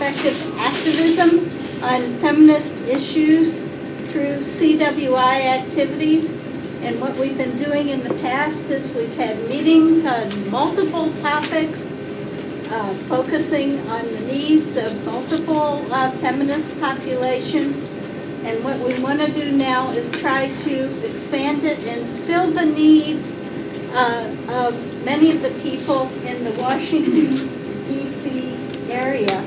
effective activism on feminist issues through CWI activities. And what we've been doing in the past is we've had meetings on multiple topics, focusing on the needs of multiple feminist populations. And what we want to do now is try to expand it and fill the needs of many of the people in the Washington, D.C. area.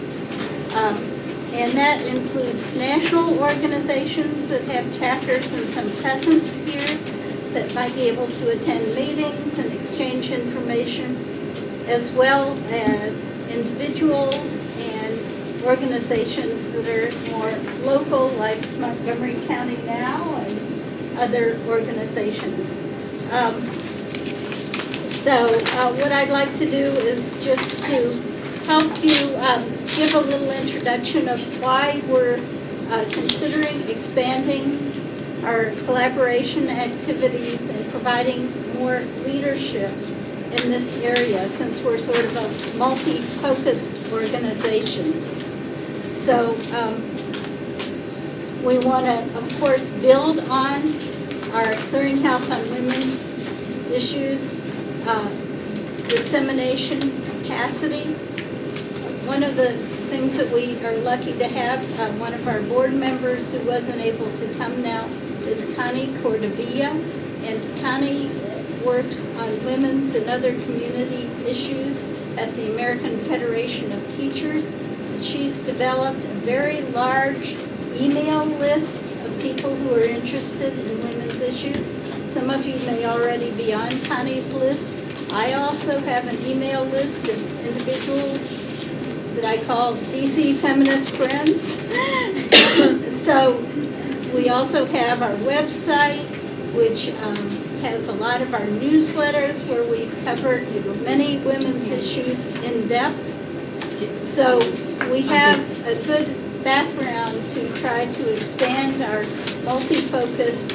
And that includes national organizations that have chapters and some presence here that might be able to attend meetings and exchange information, as well as individuals and organizations that are more local, like Montgomery County Now and other organizations. So what I'd like to do is just to help you give a little introduction of why we're considering expanding our collaboration activities and providing more leadership in this area, since we're sort of a multi-focused organization. So we want to, of course, build on our Clearinghouse on Women's Issues dissemination capacity. One of the things that we are lucky to have, one of our board members who wasn't able to come now is Connie Cordovilla, and Connie works on women's and other community issues at the American Federation of Teachers. She's developed a very large email list of people who are interested in women's issues. Some of you may already be on Connie's list. I also have an email list of individuals that I call DC Feminist Friends. So we also have our website, which has a lot of our newsletters where we've covered many women's issues in depth. So we have a good background to try to expand our multi-focus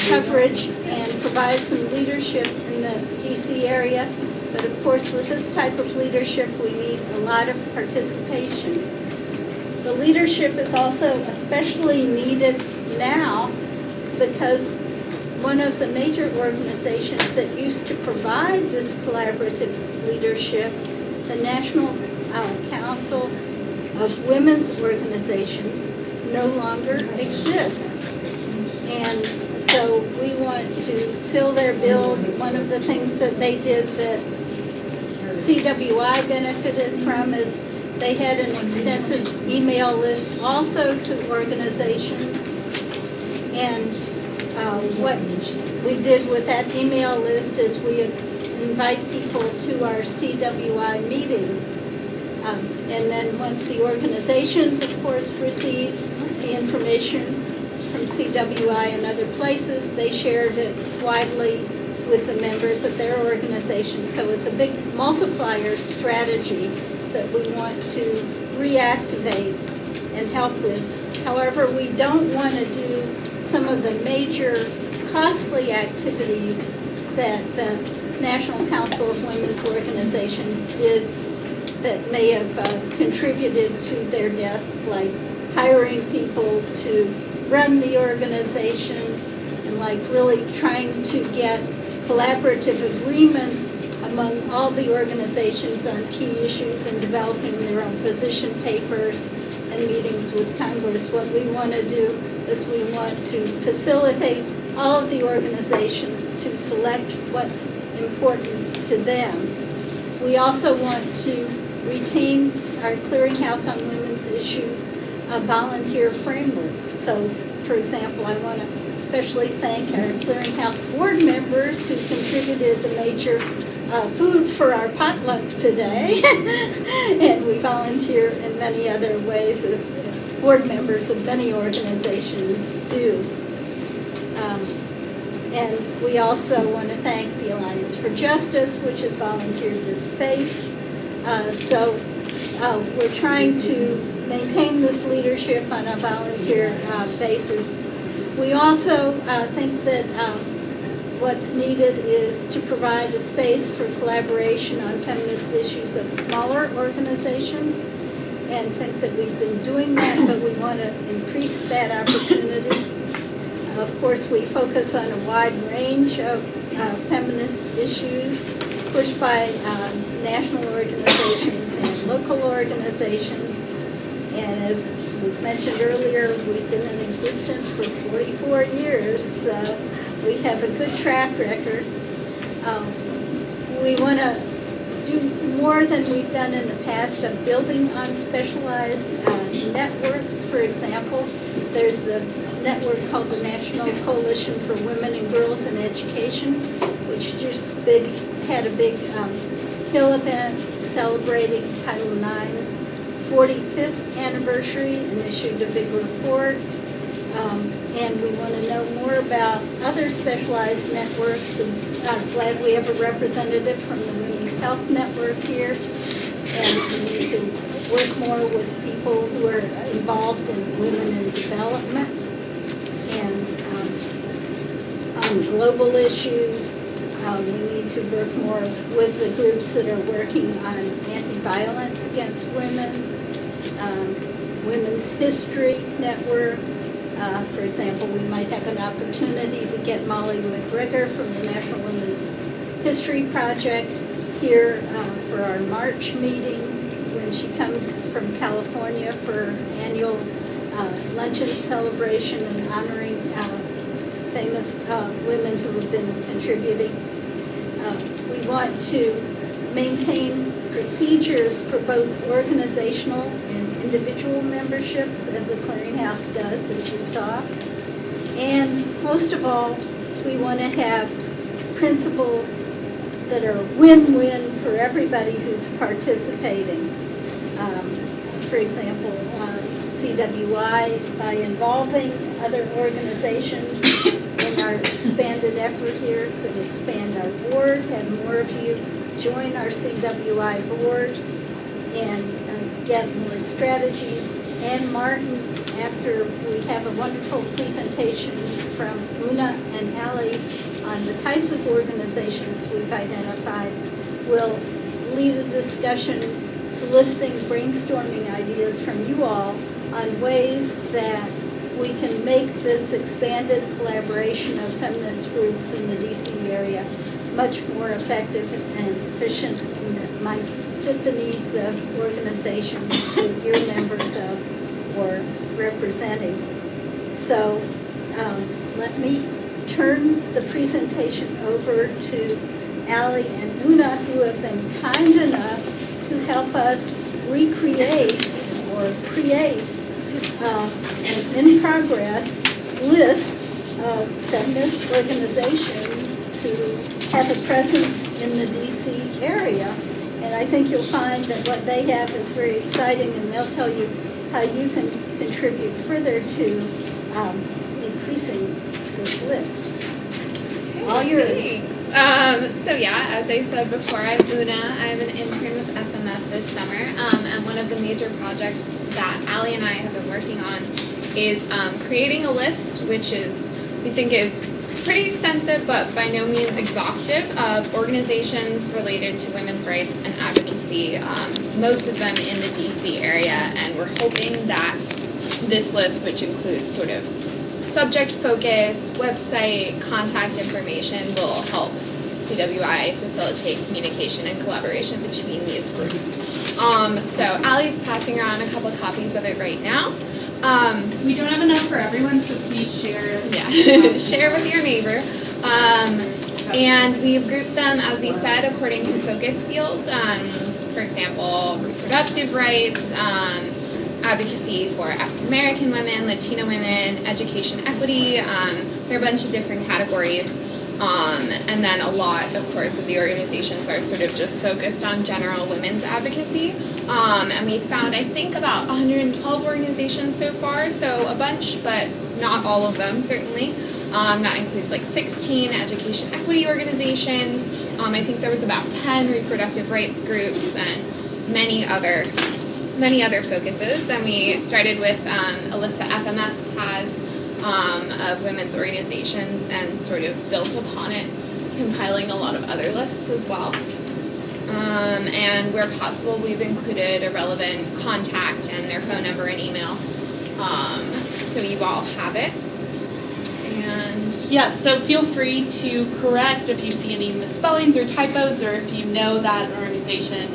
coverage and provide some leadership in the DC area. But of course, with this type of leadership, we need a lot of participation. The leadership is also especially needed now because one of the major organizations that used to provide this collaborative leadership, the National Council of Women's Organizations, no longer exists. And so we want to fill their bill. One of the things that they did that CWI benefited from is they had an extensive email list also to organizations. And what we did with that email list is we invite people to our CWI meetings. And then once the organizations, of course, receive the information from CWI and other places, they shared it widely with the members of their organization. So it's a big multiplier strategy that we want to reactivate and help with. However, we don't want to do some of the major costly activities that the National Council of Women's Organizations did that may have contributed to their death, like hiring people to run the organization and like really trying to get collaborative agreement among all the organizations on key issues and developing their own position papers and meetings with Congress. What we want to do is we want to facilitate all of the organizations to select what's important to them. We also want to retain our Clearinghouse on Women's Issues volunteer framework. So, for example, I want to especially thank our Clearinghouse board members who contributed the major food for our potluck today. And we volunteer in many other ways as board members of many organizations do. And we also want to thank the Alliance for Justice, which has volunteered this space. So we're trying to maintain this leadership on a volunteer basis. We also think that what's needed is to provide a space for collaboration on feminist issues of smaller organizations. and think that we've been doing that, but we want to increase that opportunity. Of course, we focus on a wide range of feminist issues pushed by national organizations and local organizations. And as was mentioned earlier, we've been in existence for 44 years. We have a good track record. We want to do more than we've done in the past of building on specialized networks. For example, there's the network called the National Coalition for Women and Girls in Education, which just had a big Hill event celebrating Title IX's 45th anniversary and issued a big report. And we want to know more about other specialized networks. I'm glad we have a representative from the Women's Health Network here. And we need to work more with people who are involved in women in development. And on global issues, we need to work more with the groups that are working on anti-violence against women, Women's History Network. For example, we might have an opportunity to get Molly McGregor from the National Women's History Project here for our March meeting when she comes from California for annual luncheon celebration and honoring famous women who have been contributing. We want to maintain procedures for both organizational and individual memberships, as the Clearinghouse does, as you saw. And most of all, we want to have principles that are win-win for everybody who's participating. For example, CWI, by involving other organizations in our expanded effort here, could expand our board, have more of you join our CWI board, and get more strategies. And Martin, after we have a wonderful presentation from Una and Ali on the types of organizations we've identified, will lead a discussion soliciting brainstorming ideas from you all on ways that we can make this expanded collaboration of feminist groups in the DC area much more effective and efficient, and that might fit the needs of organizations that you're members of or representing. So let me turn the presentation over to Ali and Una, who have been kind enough to help us recreate or create an in-progress list of feminist organizations to have a presence in the DC area. And I think you'll find that what they have is very exciting, and they'll tell you how you can contribute further to increasing this list. All yours. So yeah, as I said before, I'm Una. I'm an intern with FMF this summer, and one of the major projects that Ali and I have been working on is creating a list, which we think is pretty extensive but by no means exhaustive, of organizations related to women's rights and advocacy, most of them in the DC area, and we're hoping that this list, which includes sort of subject focus, website, contact information, will help CWI facilitate communication and collaboration between these groups. So Ali's passing around a couple copies of it right now. We don't have enough for everyone, so please share. Yeah, share with your neighbor. And we've grouped them, as we said, according to focus fields. For example, reproductive rights, advocacy for African American women, Latino women, education equity. There are a bunch of different categories. And then a lot, of course, of the organizations are sort of just focused on general women's advocacy. And we found, I think, about 112 organizations so far, so a bunch, but not all of them, certainly. That includes like 16 education equity organizations. I think there was about 10 reproductive rights groups and many other focuses. And we started with a list that FMF has of women's organizations and sort of built upon it, compiling a lot of other lists as well. And where possible, we've included a relevant contact and their phone number and email. So you all have it. And Yeah, so feel free to correct if you see any misspellings or typos, or if you know that an organization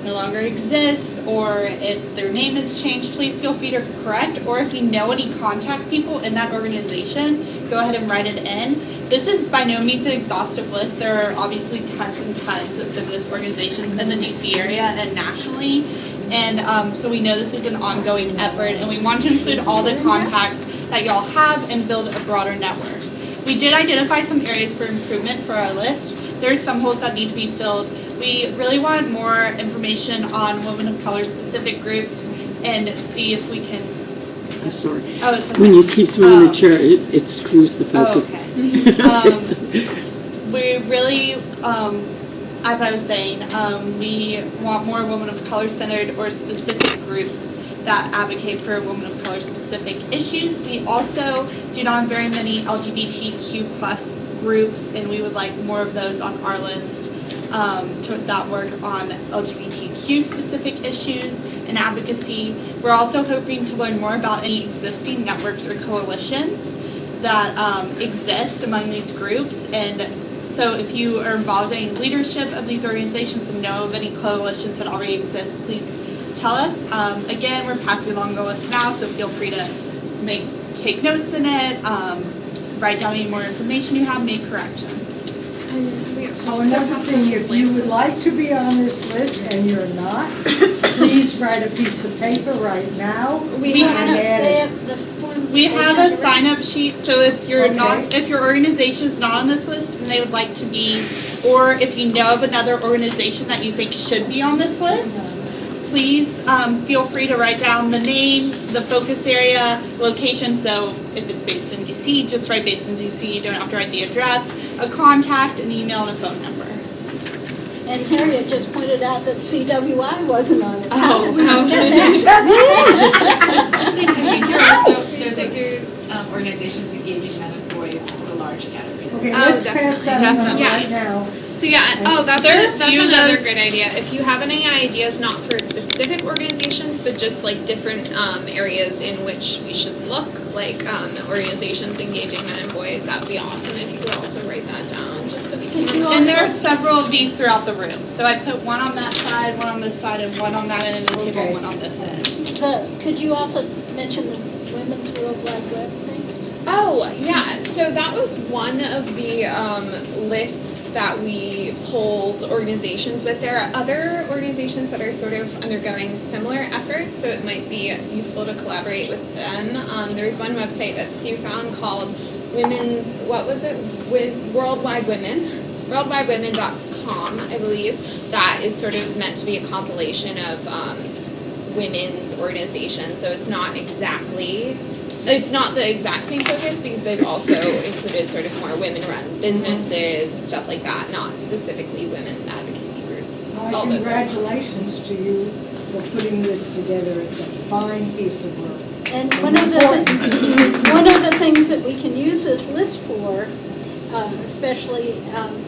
no longer exists, or if their name has changed, please feel free to correct. Or if you know any contact people in that organization, go ahead and write it in. This is by no means an exhaustive list. There are obviously tons and tons of feminist organizations in the DC area and nationally. And so we know this is an ongoing effort, and we want to include all the contacts that y'all have and build a broader network. We did identify some areas for improvement for our list. There's some holes that need to be filled. We really want more information on women of color specific groups and see if we can. I'm sorry. Oh, it's okay. When you keep swinging the chair, it screws the Oh, focus. okay. We really, as I was saying, we want more women of color centered or specific groups that advocate for women of color specific issues. We also do not have very many LGBTQ plus groups, and we would like more of those on our list that work on LGBTQ specific issues and advocacy. We're also hoping to learn more about any existing networks or coalitions that exist among these groups. And so if you are involved in leadership of these organizations and know of any coalitions that already exist, please tell us. Again, we're passing along the list now, so feel free to take notes in it, write down any more information you have, make corrections. and we So also another have thing, if you would links. like to be on this list and you're not, please write a piece of paper right now. We and have- add They it. have the form. We they have sent a around. sign-up sheet, so if you're not, Okay. if your organization is not on this list and they would like to be, or if you know of another organization that you think should be on this list, please feel free to write down the name, the focus area, location. So if it's based in DC, just write based in DC. You don't have to write the address, a contact, an email, and a phone number. And Harriet just pointed out that CWI wasn't on it. Oh, How did we forget I think there are also, there's organizations engaging men and boys, it's a large category. Okay, Oh, let's pass that definitely. on right now. So yeah, that's There are a that's few of another those- great idea. If you have any ideas, not for specific organizations, but just like different areas in which we should look, like organizations engaging men and boys, that would be awesome if you could also write that down, just so we can. Could you And there are several of these throughout the room. So I put one on that side, one on this side, and one on that end of the table, Okay. one on this end. Could you also mention the Women's World Wide Web thing? Oh, yeah, so that was one of the lists that we pulled organizations with. There are other organizations that are sort of undergoing similar efforts, so it might be useful to collaborate with them. There's one website that Sue found called Worldwide Women, worldwidewomen.com, I believe, that is sort of meant to be a compilation of women's organizations, so it's not the exact same focus because they've also included sort of more women-run businesses and stuff like that, not specifically women's advocacy groups. Well, although those- congratulations to you for putting this together. It's a fine piece of work. And one of the things that we can use this list for, especially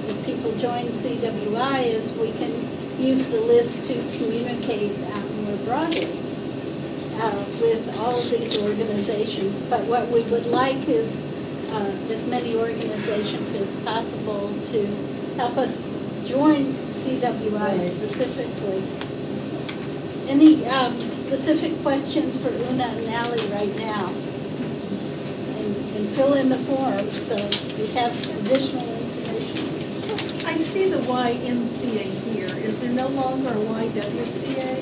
if people join CWI, is we can use the list to communicate more broadly with all of these organizations. But what we would like is as many organizations as possible to help us join CWI specifically. Any specific questions for Una and Ally right now? And fill in the form so we have additional information. I see the YMCA here. Is there no longer a YWCA?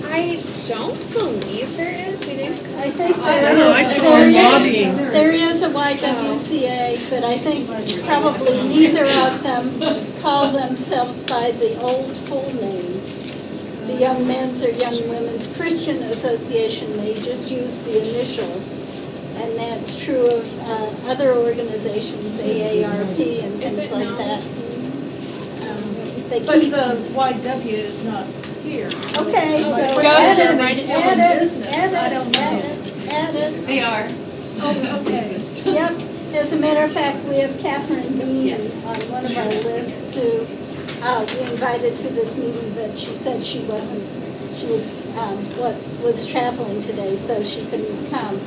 I don't believe there is. We didn't. I think I don't know, I saw some lobbying. there is a YWCA, but I think probably neither of them call themselves by the old full name. The Young Men's or Young Women's Christian Association, they just use the initials. And that's true of other organizations, AARP and Is things it like now? that. They But keep, the YW is not here. so- okay, so Go add ahead it, and write it down. add it, Business, add I it, don't know. add it. They are. Oh, okay. Yep, as a matter of fact, we have Catherine Bean Yes. on one of our lists who we invited to this meeting, but she said she was traveling today, so she couldn't come.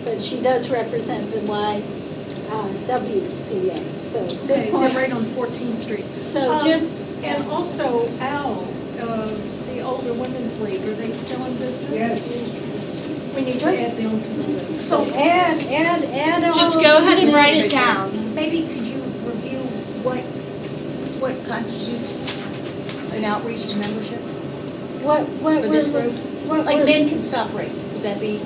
But she does represent the YWCA, so Okay, good they're point. right on 14th Street. So just, And also Al, the Older Women's League, are they still in business? Yes. We need to add them to the list. So add all Just of go these ahead and write names. it down. Maybe could you review what constitutes an outreach to membership What for this we're- group? what Like we're- men can stop rape, would that be?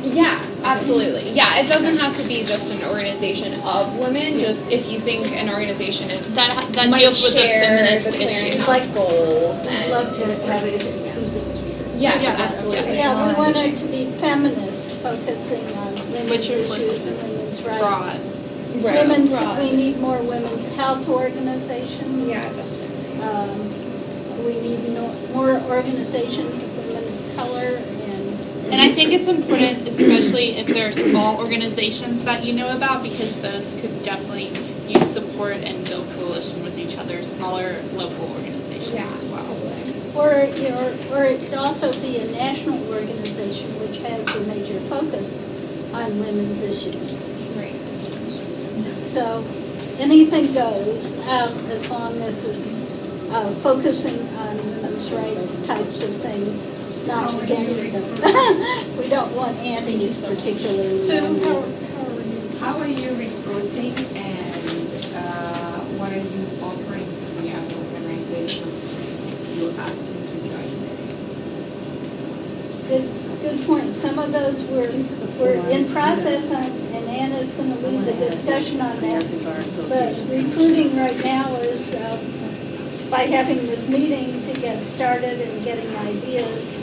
Yeah, absolutely. Yeah, it doesn't have to be just an organization of women, just if you think an organization is That might deals with the share feminist the issue. clearinghouse Like, goals We'd and love to have it as inclusive as we could. yes, Yes. absolutely. Yeah, we want it to be feminist, focusing on women's Which issues includes and women's rights. Broad. Women's, Broad. we need more women's health organizations. Yeah, definitely. We need more organizations of women of color And I think it's important, especially if there are small organizations that you know about, because those could definitely use support and build coalition with each other, smaller local organizations Yeah, as well. or it could also be a national organization which has a major focus on women's issues. Right. So anything goes, as long as it's focusing on women's rights types of things, not against them. We don't want antis particularly. So on there. How are you recruiting and what are you offering to the other organizations you're asking to join them? Good point. Some of those we're in process on, and Anna's going to lead the discussion on that. But recruiting right now is by having this meeting to get started and getting ideas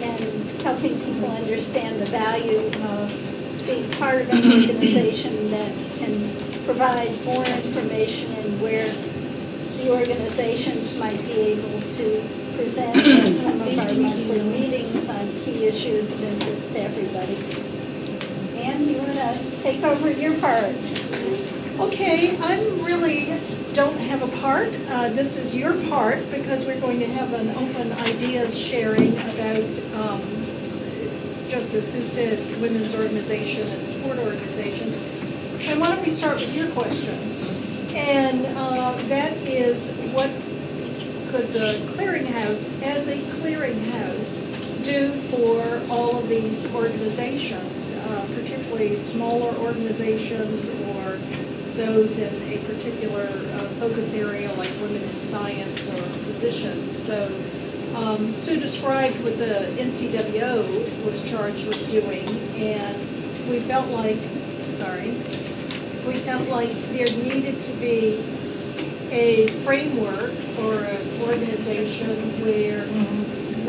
and helping people understand the value of being part of an organization that can provide more information and where the organizations might be able to present at some of our monthly meetings on key issues of interest to everybody. Ann, you want to take over your part? Okay, I really don't have a part. This is your part because we're going to have an open ideas sharing about, just as Sue said, women's organization and sport organizations. And why don't we start with your question? And that is, what could the clearinghouse, as a clearinghouse, do for all of these organizations, particularly smaller organizations or those in a particular focus area like women in science or physicians. So Sue described what the NCWO was charged with doing, and we felt like there needed to be a framework or an organization where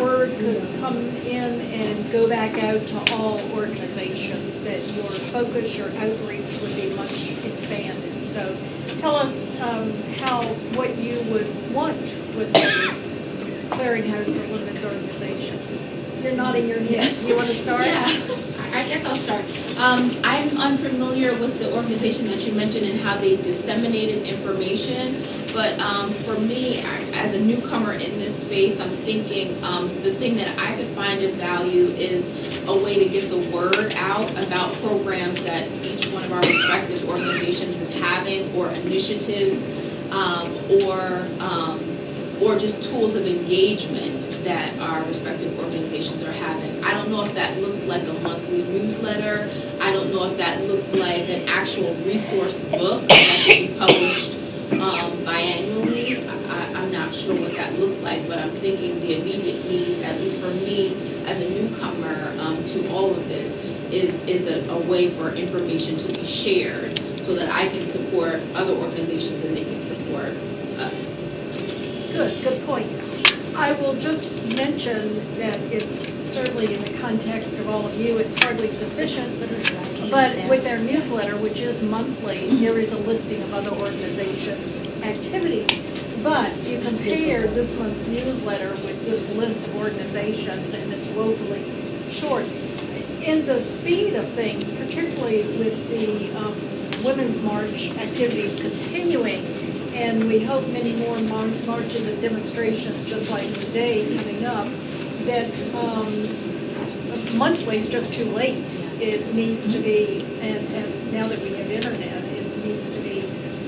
word could come in and go back out to all organizations, that your focus, your outreach would be much expanded. So tell us what you would want with the clearinghouse of women's organizations. You're nodding your head. You want to start? Yeah, I guess I'll start. I'm unfamiliar with the organization that you mentioned and how they disseminated information, but for me, as a newcomer in this space, I'm thinking the thing that I could find of value is a way to get the word out about programs that each one of our respective organizations is having, or initiatives, or just tools of engagement that our respective organizations are having. I don't know if that looks like a monthly newsletter. I don't know if that looks like an actual resource book that can be published biannually. I'm not sure what that looks like, but I'm thinking the immediate need, at least for me as a newcomer to all of this, is a way for information to be shared so that I can support other organizations and they can support us. Good point. I will just mention that it's certainly in the context of all of you, it's hardly sufficient, but with their newsletter, which is monthly, there is a listing of other organizations' activities. But you compare this month's newsletter with this list of organizations, and it's woefully short. In the speed of things, particularly with the Women's March activities continuing, and we hope many more marches and demonstrations, just like today coming up, that monthly is just too late. It needs to be, and now that we have internet, it needs to be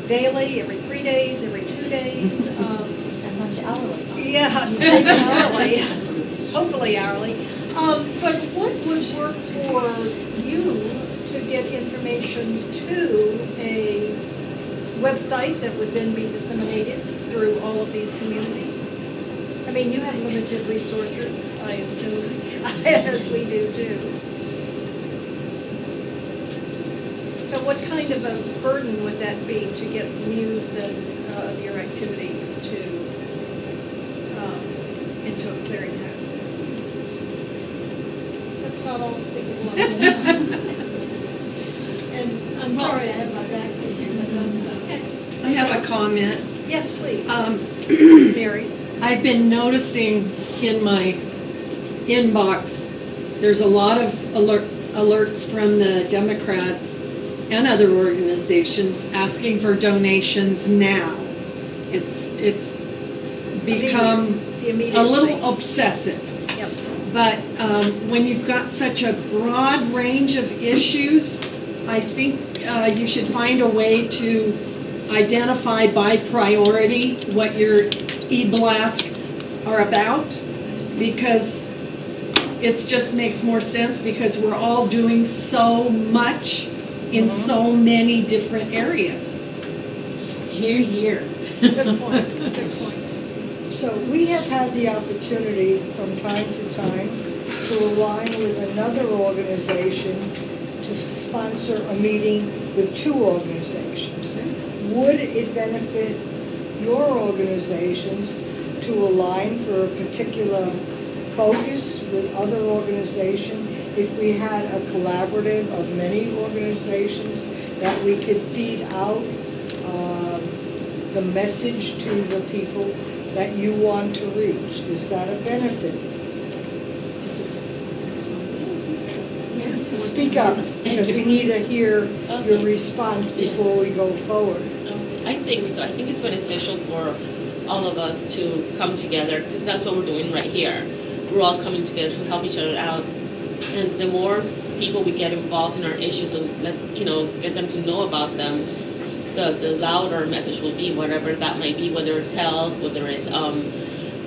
daily, every 3 days, every 2 days. Sometimes hourly. Yes, hourly, hopefully hourly. But what would work for you to get information to a website that would then be disseminated through all of these communities? I mean, you have limited resources, I assume, as we do too. So what kind of a burden would that be to get news and of your activities to into a clearinghouse? Let's not all speak at once. And I'm sorry I have my back to you, but okay. I have a comment. Yes, please. Mary. I've been noticing in my inbox, there's a lot of alerts from the Democrats and other organizations asking for donations now. It's become The immediate a little thing. obsessive. Yep. But when you've got such a broad range of issues, I think you should find a way to identify by priority what your e-blasts are about, because it just makes more sense, because we're all doing so much in so many different areas. Here, here. Good point, good point. So we have had the opportunity from time to time to align with another organization to sponsor a meeting with two organizations. Would it benefit your organizations to align for a particular focus with other organizations if we had a collaborative of many organizations that we could feed out the message to the people that you want to reach? Is that a benefit? Speak up, because we need to hear your response before we go forward. I think so. I think it's beneficial for all of us to come together, because that's what we're doing right here. We're all coming together to help each other out. And the more people we get involved in our issues and get them to know about them, the louder our message will be, whatever that might be, whether it's health, whether it's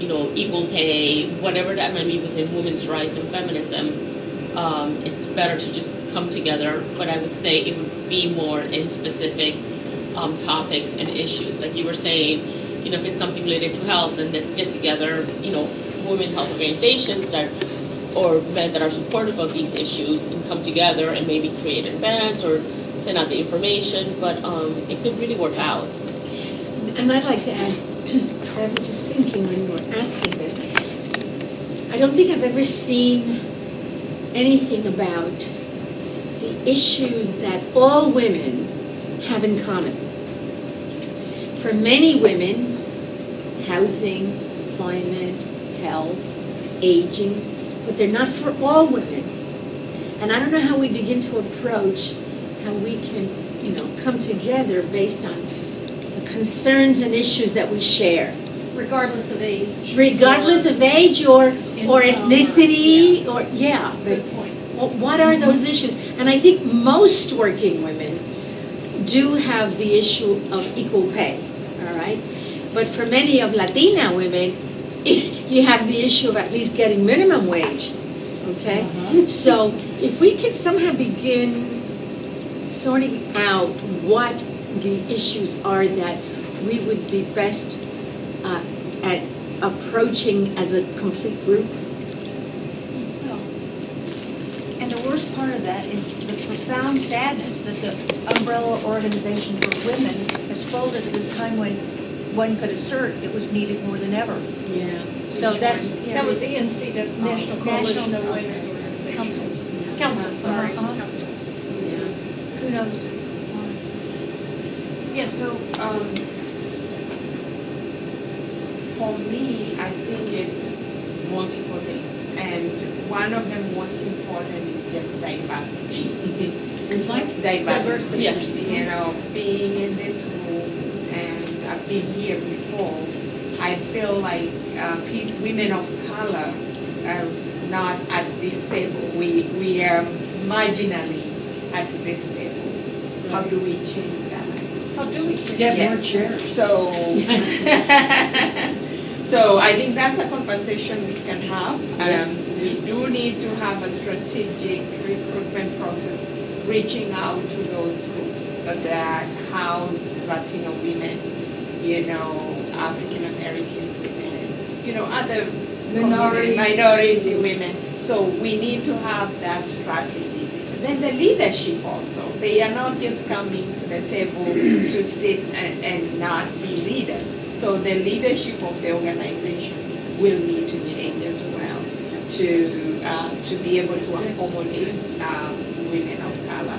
equal pay, whatever that might be within women's rights and feminism. It's better to just come together, but I would say it would be more in specific topics and issues. Like you were saying, if it's something related to health, then let's get together, women health organizations or men that are supportive of these issues and come together and maybe create an event or send out the information, but it could really work out. And I'd like to add, I was just thinking when you were asking this, I don't think I've ever seen anything about the issues that all women have in common. For many women, housing, employment, health, aging, but they're not for all women. And I don't know how we begin to approach how we can, come together based on the concerns and issues that we share. Regardless of age. Regardless of age or ethnicity, or, but Good point. what are those issues? And I think most working women do have the issue of equal pay, all right? But for many of Latina women, you have the issue of at least getting minimum wage, okay? So if we could somehow begin sorting out what the issues are that we would be best at approaching as a complete group. Well, and the worst part of that is the profound sadness that the umbrella organization for women has folded at this time when one could assert it was needed more than ever. Yeah. So that's. That was ENC, the National Coalition of Women's Organizations. Council, sorry. Council. Who knows? Yes. So, for me, I think it's multiple things, and one of the most important is just diversity. Is what? Diversity. Yes. Being in this room and have been here before, I feel like women of color are not at this table. We are marginally at this table. How do we change that? How do we change Get more Yes. chairs. So, so I think that's a conversation we can have. Yes, We yes. do need to have a strategic recruitment process, reaching out to those groups that house Latino women, African American women, other minority women. So we need to have that strategy. Then the leadership also, they are not just coming to the table to sit and not be leaders. So the leadership of the organization will need to change as well to be able to accommodate women of color.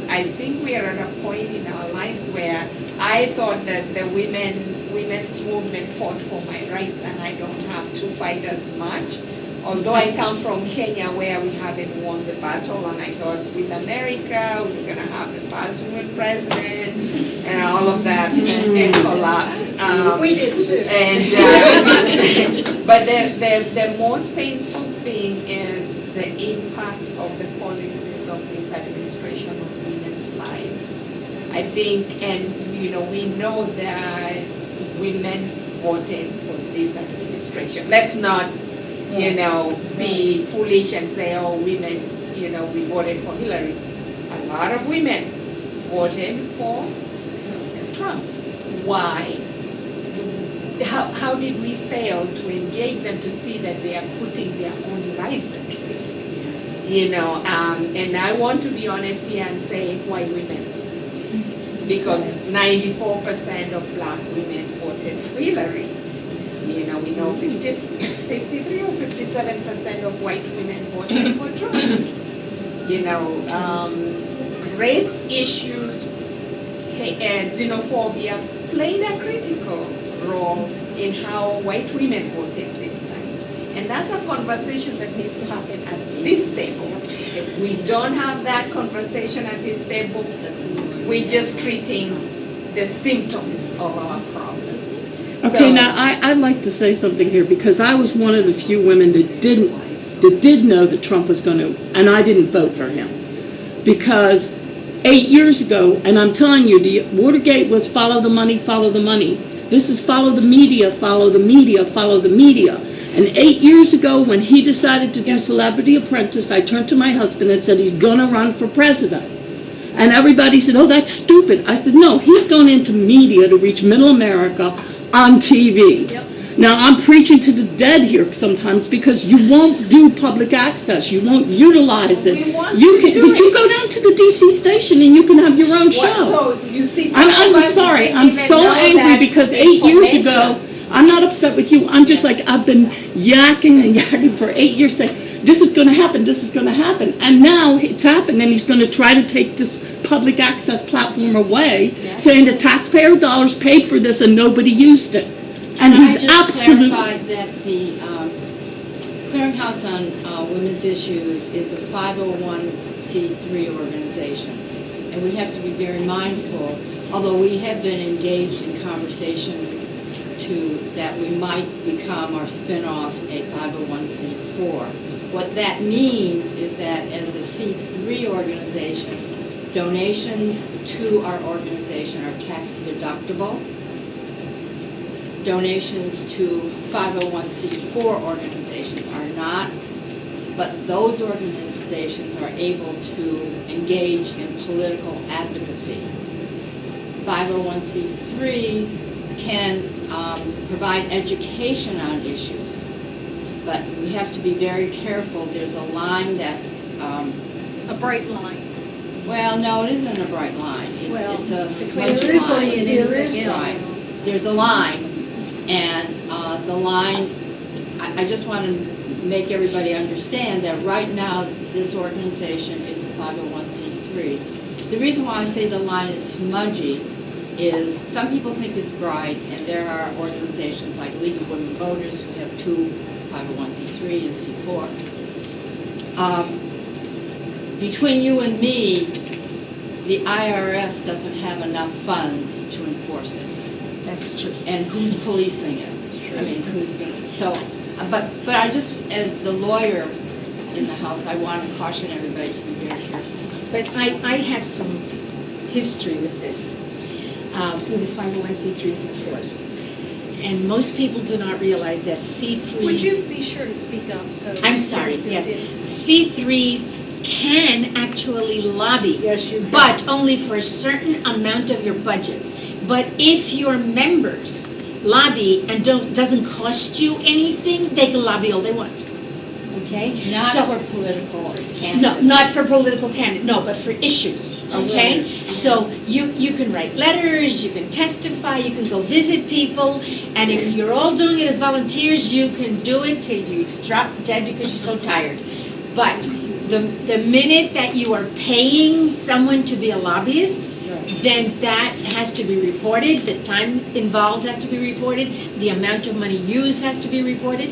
I think we are at a point in our lives where I thought that the women's movement fought for my rights and I don't have to fight as much. Although I come from Kenya where we haven't won the battle, and I thought with America we're going to have the first woman president and all of that, and it collapsed. We did too. But the most painful thing is the impact of the policies of this administration on women's lives. I think, and we know that women voted for this administration. Let's not be foolish and say, oh, women, we voted for Hillary. A lot of women voted for Trump. Why? How did we fail to engage them to see that they are putting their own lives at risk? And I want to be honest here and say white women. Because 94% of black women voted for Hillary. We know 53 or 57% of white women voted for Trump. Race issues, xenophobia played a critical role in how white women voted this time. And that's a conversation that needs to happen at this table. If we don't have that conversation at this table, we're just treating the symptoms of our problems. Okay, now I'd like to say something here because I was one of the few women that did know that Trump was going to, and I didn't vote for him. Because 8 years ago, and I'm telling you, the Watergate was follow the money, follow the money. This is follow the media, follow the media, follow the media. And 8 years ago, when he decided to do Celebrity Apprentice, I turned to my husband and said he's going to run for president. And everybody said, oh, that's stupid. I said, no, he's going into media to reach middle America on TV. Yep. Now, I'm preaching to the dead here sometimes because you won't do public access. You won't utilize it. We want You to can, do but you it. go down to the DC station and you can have your own show. So you see, some of I'm us sorry. didn't I'm even so know angry that because 8 years ago, information. I'm not upset with you. I'm just like, I've been yakking and yakking for 8 years saying, this is going to happen, this is going to happen. And now it's happened and he's going to try to take this public access platform away, saying the taxpayer dollars paid for this and nobody used it. And he's absolutely... Can I just clarify that the Clearinghouse on Women's Issues is a 501c3 organization. And we have to be very mindful, although we have been engaged in conversations that we might become or spin off a 501c4. What that means is that as a C3 organization, donations to our organization are tax deductible. Donations to 501c4 organizations are not, but those organizations are able to engage in political advocacy. 501c3s can provide education on issues, but we have to be very careful. There's a line that's A bright line. well, no, it isn't a bright line. It's a smudge there is line. anything else. Right. There's a line, and the line, I just want to make everybody understand that right now, this organization is a 501c3. The reason why I say the line is smudgy is some people think it's bright, and there are organizations like League of Women Voters who have two 501c3 and C4. Between you and me, the IRS doesn't have enough funds to enforce it. That's true. And who's policing it? I mean, who's gonna, so, but I just, as the lawyer in the house, I want to caution everybody to be very careful. But I have some history with this, through the 501c3s and 4s. And most people do not realize that C3s. Would you be sure to speak up, so. I'm sorry, yes. C3s can actually lobby. Yes, you can. But only for a certain amount of your budget. But if your members lobby and doesn't cost you anything, they can lobby all they want. Okay? Not So- for political No, candidates. not for political candidate, no, but for issues, okay? Okay. So you can write letters, you can testify, you can go visit people, and if you're all doing it as volunteers, you can do it till you drop dead because you're so tired. But the minute that you are paying someone to be a lobbyist, then that has to be reported, the time involved has to be reported, the amount of money used has to be reported.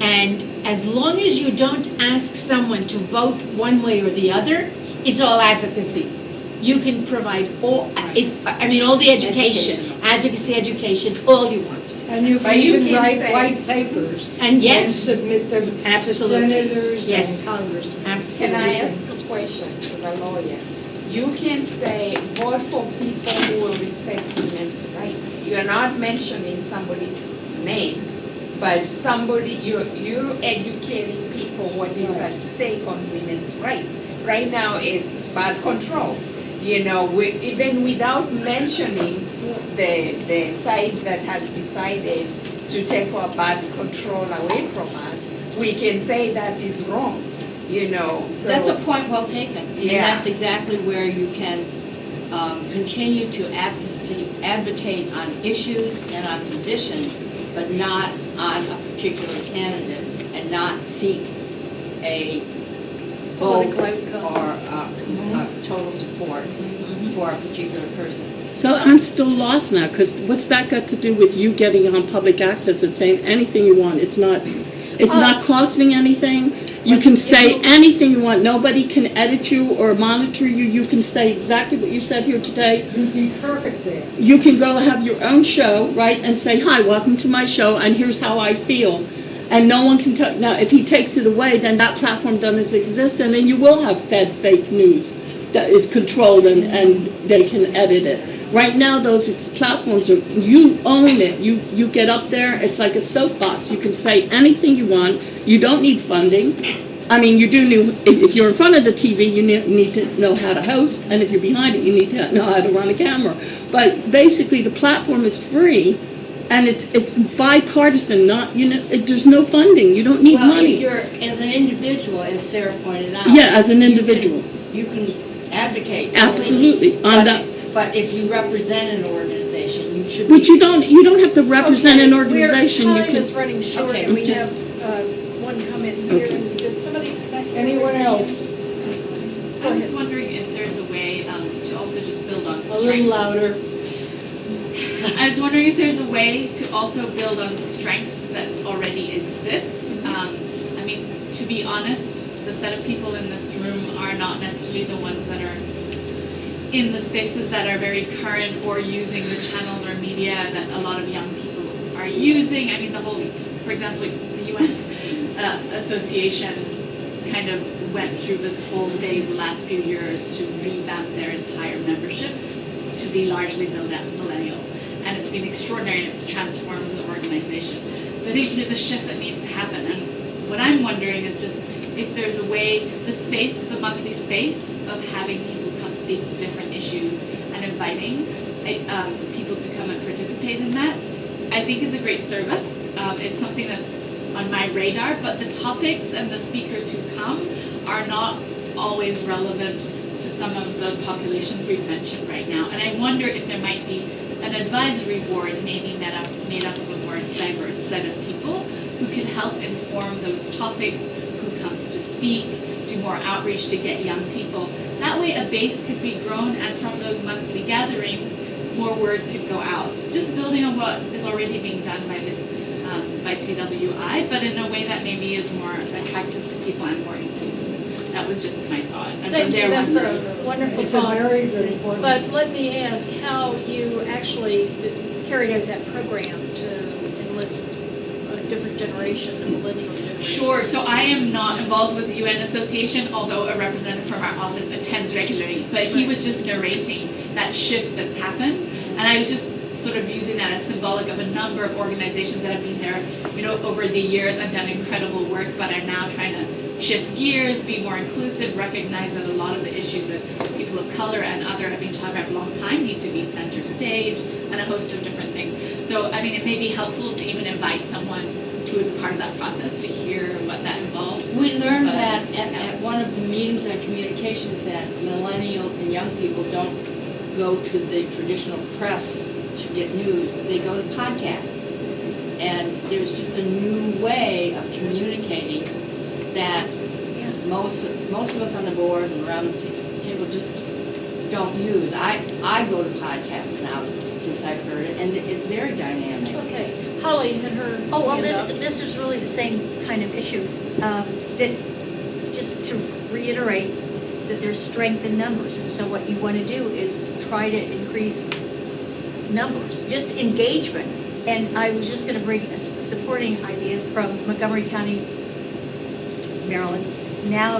And as long as you don't ask someone to vote one way or the other, it's all advocacy. You can provide all the education, advocacy education, all you want. And you can But you even can write say- white papers. And yes, submit them to Absolutely. senators Yes. and congressmen. absolutely. Can I ask a question to the lawyer? You can say, vote for people who will respect women's rights. You're not mentioning somebody's name, but you're educating people what is at stake on women's rights. Right now, it's birth control. You know, even without mentioning the side that has decided to take our birth control away from us, we can say that is wrong, you know, so. That's a point well taken. And Yeah. that's exactly where you can continue to advocate on issues and on positions, but not on a particular candidate, and not seek a vote Political outcome. or total support for a particular person. So I'm still lost now, because what's that got to do with you getting on public access and saying anything you want? It's not costing anything. You can say anything you want. Nobody can edit you or monitor you. You can say exactly what you said here today. You'd be perfect there. You can go have your own show, right, and say, hi, welcome to my show, and here's how I feel. And no one can tell, now, if he takes it away, then that platform doesn't exist, and then you will have fed fake news that is controlled and they can edit it. Right now, those platforms are, you own it. You get up there, it's like a soapbox. You can say anything you want. You don't need funding. I mean, you do need, if you're in front of the TV, you need to know how to host, and if you're behind it, you need to know how to run a camera. But basically, the platform is free, and it's bipartisan, not, there's no funding. You don't need Well, money. if you're, as an individual, as Sarah pointed out. Yeah, as an individual. You can advocate. Absolutely. On that. But if you represent an organization, you should be. But you don't have to represent an organization. You Time can. is running short, Okay, and we just- have one comment here, Okay. and did somebody back there? Anyone else? I was wondering if there's a way to also just build on A strengths. little louder. I was wondering if there's a way to also build on strengths that already exist. I mean, to be honest, the set of people in this room are not necessarily the ones that are in the spaces that are very current or using the channels or media that a lot of young people are using. I mean, the whole, for example, the UN Association kind of went through this whole phase the last few years to revamp their entire membership to be largely millennial. And it's been extraordinary, and it's transformed the organization. So I think there's a shift that needs to happen. And what I'm wondering is just if there's a way, the monthly space of having people come speak to different issues and inviting people to come and participate in that, I think is a great service. It's something that's on my radar, but the topics and the speakers who come are not always relevant to some of the populations we've mentioned right now. And I wonder if there might be an advisory board maybe made up of a more diverse set of people who can help inform those topics, who comes to speak, do more outreach to get young people. That way a base could be grown, and from those monthly gatherings, more word could go out. Just building on what is already being done by CWI, but in a way that maybe is more attractive to people and more inclusive. That was just my thought. And Thank from you, there, that's once- a wonderful It's a thought. very good point. But let me ask how you actually, carried out that program to enlist a different generation, a millennial generation? Sure, so I am not involved with the UN Association, although a representative from our office attends regularly, but he was just narrating that shift that's happened, and I was just sort of using that as symbolic of a number of organizations that have been there, over the years and done incredible work, but are now trying to shift gears, be more inclusive, recognize that a lot of the issues that people of color and other have been talking about for a long time need to be center stage, and a host of different things. So, it may be helpful to even invite someone who is a part of that process to hear what that involved. We learned But, that yeah. at one of the meetings on communications that millennials and young people don't go to the traditional press to get news. They go to podcasts. And there's just a new way of communicating that most of us on the board and around the table just don't use. I go to podcasts now since I've heard it, and it's very dynamic. Okay, Holly had her. Oh, well, hand up. this is really the same kind of issue. That, just to reiterate, that there's strength in numbers. And so what you want to do is try to increase numbers, just engagement. And I was just going to bring a supporting idea from Montgomery County, Maryland. Now,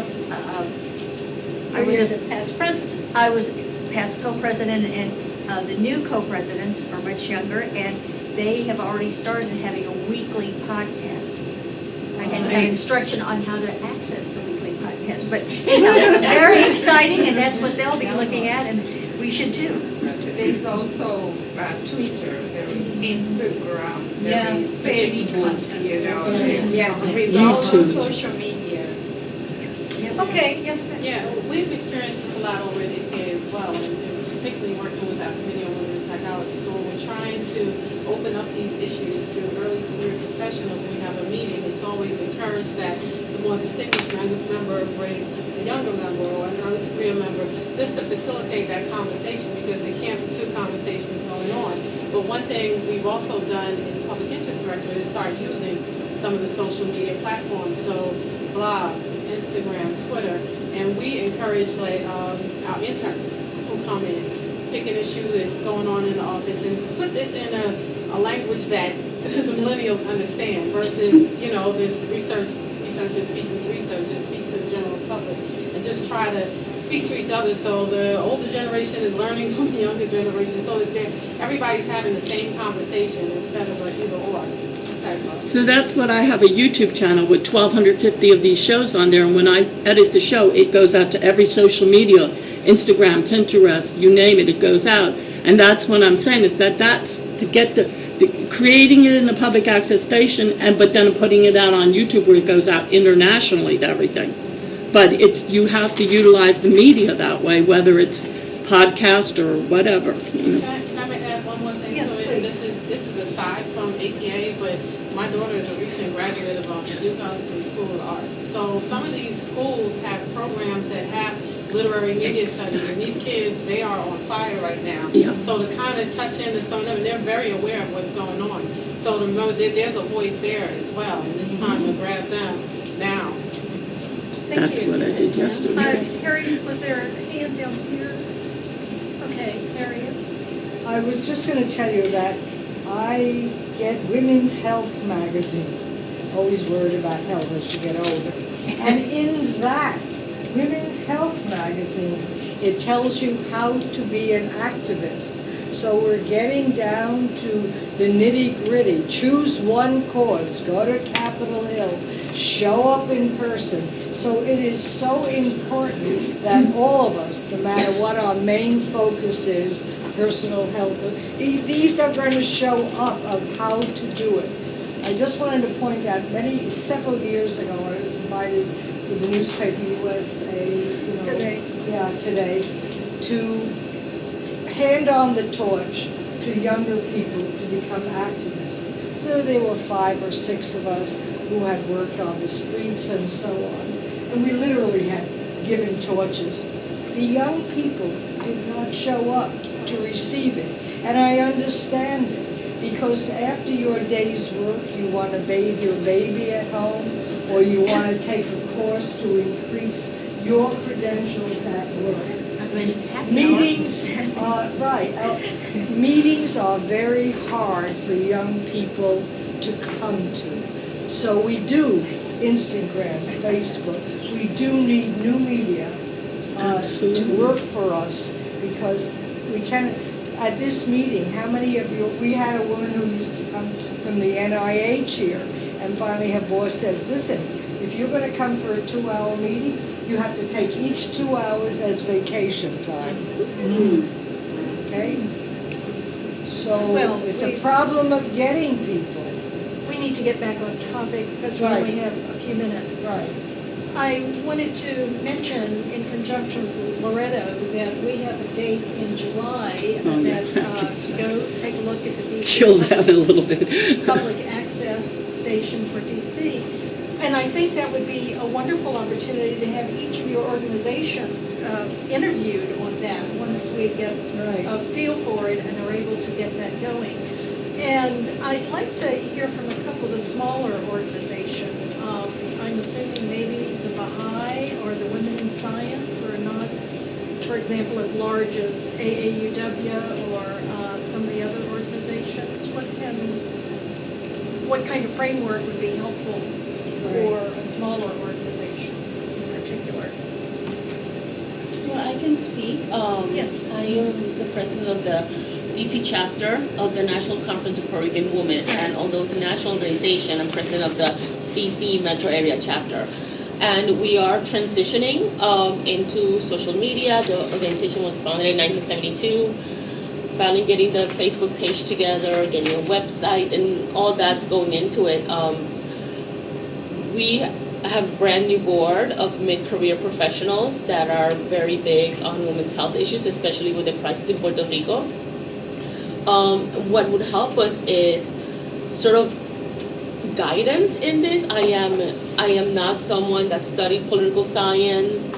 I was You're the past president. I was past co-president, and the new co-presidents are much younger, and they have already started having a weekly podcast. I had to have instruction on how to access the weekly podcast, but anyhow, very exciting, and that's what they'll be looking at, and we should too. There's also Twitter, there is Instagram, there is Facebook, there's also social media. Okay, yes, ma'am. Yeah, we've experienced this a lot already as well, and particularly working with our committee on women in psychology. So when we're trying to open up these issues to early career professionals, when we have a meeting, it's always encouraged that the more distinguished member bring a younger member or an early career member, just to facilitate that conversation, because there can't be two conversations going on. But one thing we've also done in the Public Interest Directorate is start using some of the social media platforms, so blogs, Instagram, Twitter, and we encourage our interns who come in, pick an issue that's going on in the office, and put this in a language that the millennials understand versus, this researchers speaking to researchers, speak to the general public, and just try to speak to each other so the older generation is learning from the younger generation, so that everybody's having the same conversation instead of an either or type of. So that's what I have, a YouTube channel with 1,250 of these shows on there, and when I edit the show, it goes out to every social media, Instagram, Pinterest, you name it, it goes out. And that's what I'm saying, is that's to get the creating it in the public access station, but then putting it out on YouTube where it goes out internationally to everything. But you have to utilize the media that way, whether it's podcast or whatever. Can I add one more thing? Yes, So please. This is aside from APA, but my daughter is a recent graduate of the Duke Ellington School of Arts. So some of these schools have programs that have literary media studies, and these kids, they are on fire right now. Yeah. So to kind of touch into some of them, they're very aware of what's going on. So to remember that there's a voice there as well, and it's time to grab them now. Thank That's you. what I did yesterday. Harry, was there a hand down here? Okay, Harriet. I was just going to tell you that I get Women's Health magazine. Always worried about health as you get older. And in that Women's Health magazine, it tells you how to be an activist. So we're getting down to the nitty-gritty. Choose one cause. Go to Capitol Hill. Show up in person. So it is so important that all of us, no matter what our main focus is, personal health, these are going to show up of how to do it. I just wanted to point out, several years ago, I was invited with the newspaper USA, Today, to hand on the torch to younger people to become activists. So there were 5 or 6 of us who had worked on the streets and so on. And we literally had given torches. The young people did not show up to receive it. And I understand it, because after your day's work, you want to bathe your baby at home, or you want to take a course to increase your credentials at work. recommended happy hour. Meetings are very hard for young people to come to. So we do Instagram, Facebook, we do need new media to work for us, because we can, at this meeting, how many of you, we had a woman who used to come from the NIH here, and finally her boss says, listen, if you're gonna come for a 2-hour meeting, you have to take each 2 hours as vacation time. Okay? So Well, it's a problem of getting people. We need to get back on topic because we Right. only have a few minutes. Right. I wanted to mention in conjunction with Loretto that we have a date in July that go take a look at the DC Chill down a little bit. public access station for DC. And I think that would be a wonderful opportunity to have each of your organizations interviewed on that once we get a feel for it and are able to get that going. And I'd like to hear from a couple of the smaller organizations. I'm assuming maybe the Baha'i or the Women in Science are not, for example, as large as AAUW or some of the other organizations. What kind of framework would be helpful for a smaller organization in particular? Well, I can speak. Yes. I am the president of the DC chapter of the National Conference of Puerto Rican Women, and although it's a national organization, I'm president of the DC metro area chapter. And we are transitioning into social media. The organization was founded in 1972. Finally getting the Facebook page together, getting a website, and all that's going into it. We have a brand new board of mid-career professionals that are very big on women's health issues, especially with the crisis in Puerto Rico. What would help us is sort of guidance in this. I am not someone that studied political science.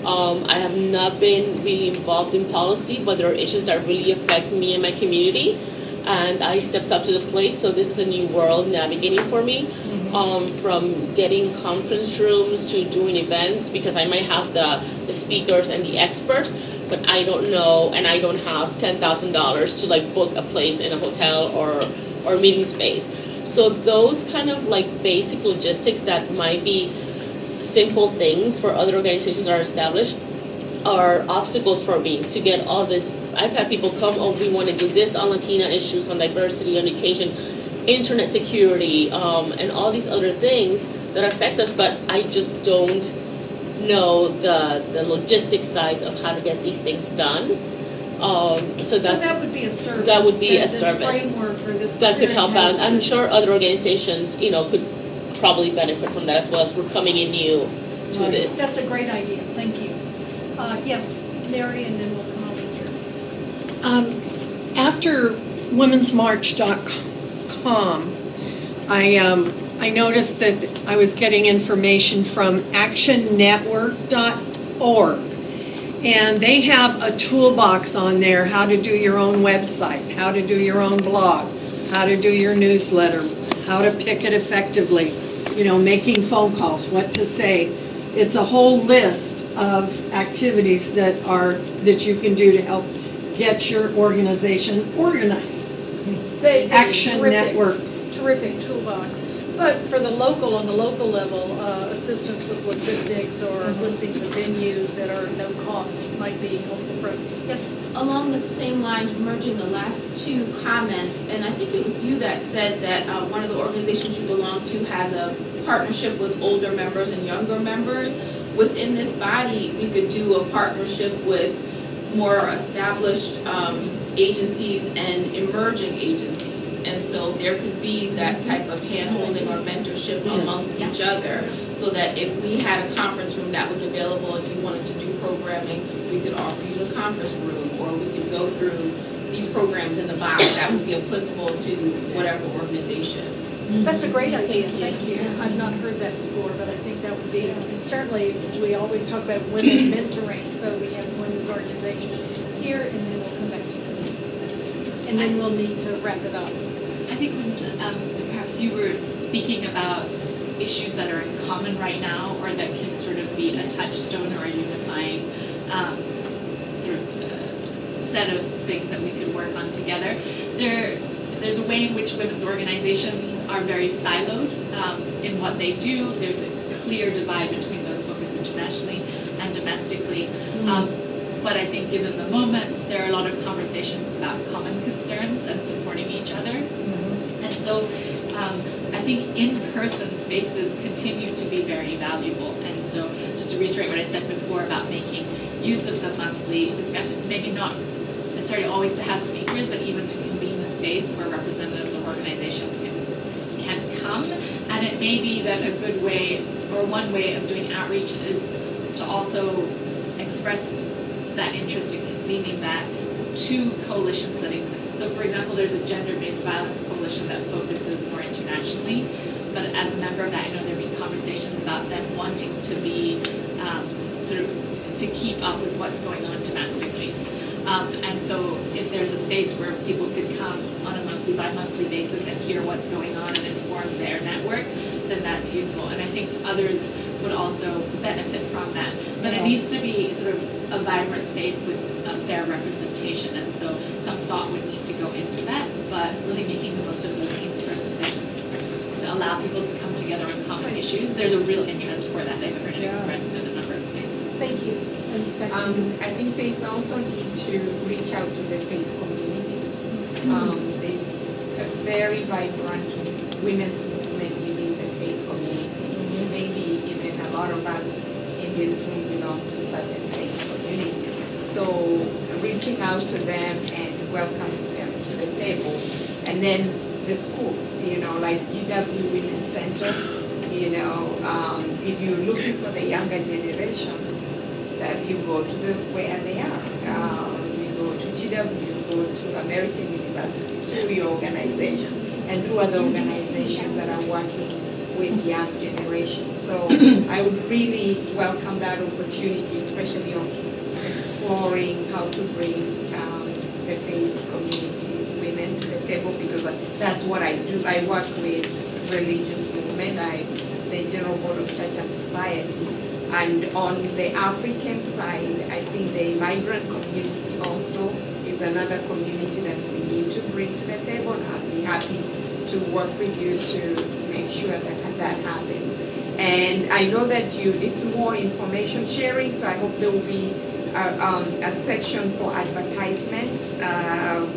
I have not been really involved in policy, but there are issues that really affect me and my community. And I stepped up to the plate, so this is a new world navigating for me. From getting conference rooms to doing events, because I might have the speakers and the experts, but I don't know, and I don't have $10,000 to like book a place in a hotel or meeting space. So those kind of like basic logistics that might be simple things for other organizations that are established are obstacles for me to get all this. I've had people come, oh, we want to do this on Latina issues, on diversity, on education, internet security, and all these other things that affect us, but I just don't know the logistics sides of how to get these things done. So that would be a service. That would be a this service framework or this that could help out. clearinghouse I'm could- sure other organizations, could probably benefit from that as well, as we're coming in new to this. That's a great idea, thank you. Yes, Mary, and then we'll come over here. After womensmarch.com, I noticed that I was getting information from actionnetwork.org. And they have a toolbox on there, how to do your own website, how to do your own blog, how to do your newsletter, how to pick it effectively, making phone calls, what to say. It's a whole list of activities that you can do to help get your organization organized. It's Action terrific- Network. Terrific toolbox. But for on the local level, assistance with logistics or listings of venues that are no cost might be helpful for us. Yes? Along the same lines, merging the last two comments, and I think it was you that said that one of the organizations you belong to has a partnership with older members and younger members. Within this body, we could do a partnership with more established agencies and emerging agencies. And so there could be that type of hand-holding or mentorship amongst each other, so that if we had a conference room that was available and you wanted to do programming, we could offer you the conference room, or we could go through the programs in the box that would be applicable to whatever organization. That's a great idea, thank you. I've not heard that before, but I think that would be, and certainly, we always talk about women mentoring, so we have women's organization here, and then we'll come back to you. And then we'll need to wrap it up. I think when perhaps you were speaking about issues that are in common right now, or that can sort of be a touchstone or a unifying sort of set of things that we could work on together. There's a way in which women's organizations are very siloed in what they do. There's a clear divide between those focused internationally and domestically. But I think given the moment, there are a lot of conversations about common concerns and supporting each other. And so I think in-person spaces continue to be very valuable. And so just to reiterate what I said before about making use of the monthly discussion, maybe not necessarily always to have speakers, but even to convene a space where representatives of organizations can come. And it may be that a good way, or one way of doing outreach is to also express that interest in convening that to coalitions that exist. So for example, there's a gender-based violence coalition that focuses more internationally, but as a member of that, I know there have been conversations about them wanting to be sort of to keep up with what's going on domestically. And so if there's a space where people could come on a monthly by monthly basis and hear what's going on and inform their network, then that's useful. And I think others would also benefit from that. But it needs to be sort of a vibrant space with a fair representation, and so some thought would need to go into that, but really making the most of those in-person sessions to allow people to come together on common issues. There's a real interest for that. I've heard it expressed in a number of spaces. Thank you. I think there's also need to reach out to the faith community. There's a very vibrant women's movement within the faith community. Maybe even a lot of us in this room belong to certain faith communities. So reaching out to them and welcoming them to the table. And then the schools, like GW Women's Center, if you're looking for the younger generation, that you go to where they are. You go to GW, you go to American University through your organization and through other organizations that are working with young generation. So I would really welcome that opportunity, especially of exploring how to bring the faith community women to the table, because that's what I do. I work with religious movement, the General Board of Church and Society. And on the African side, I think the migrant community also is another community that we need to bring to the table. I'd be happy to work with you to make sure that that happens. And I know that it's more information sharing, so I hope there will be a section for advertisement,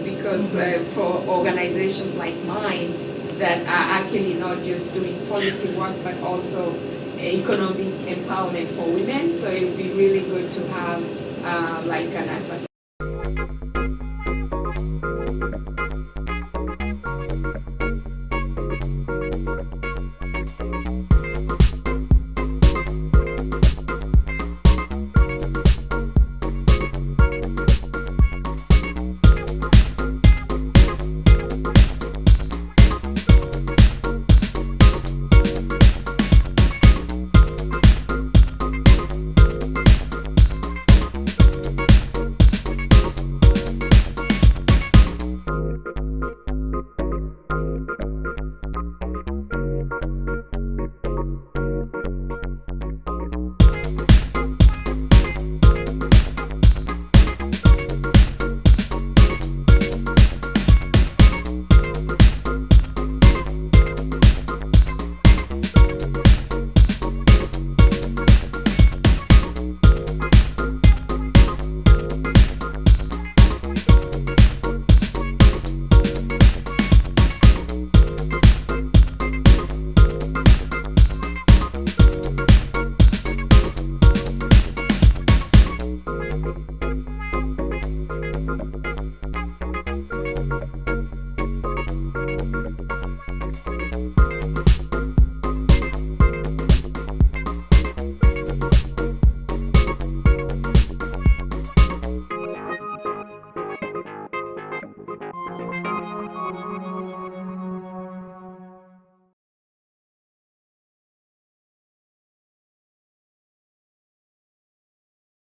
because for organizations like mine that are actually not just doing policy work, but also economic empowerment for women. So it would be really good to have like an advertisement.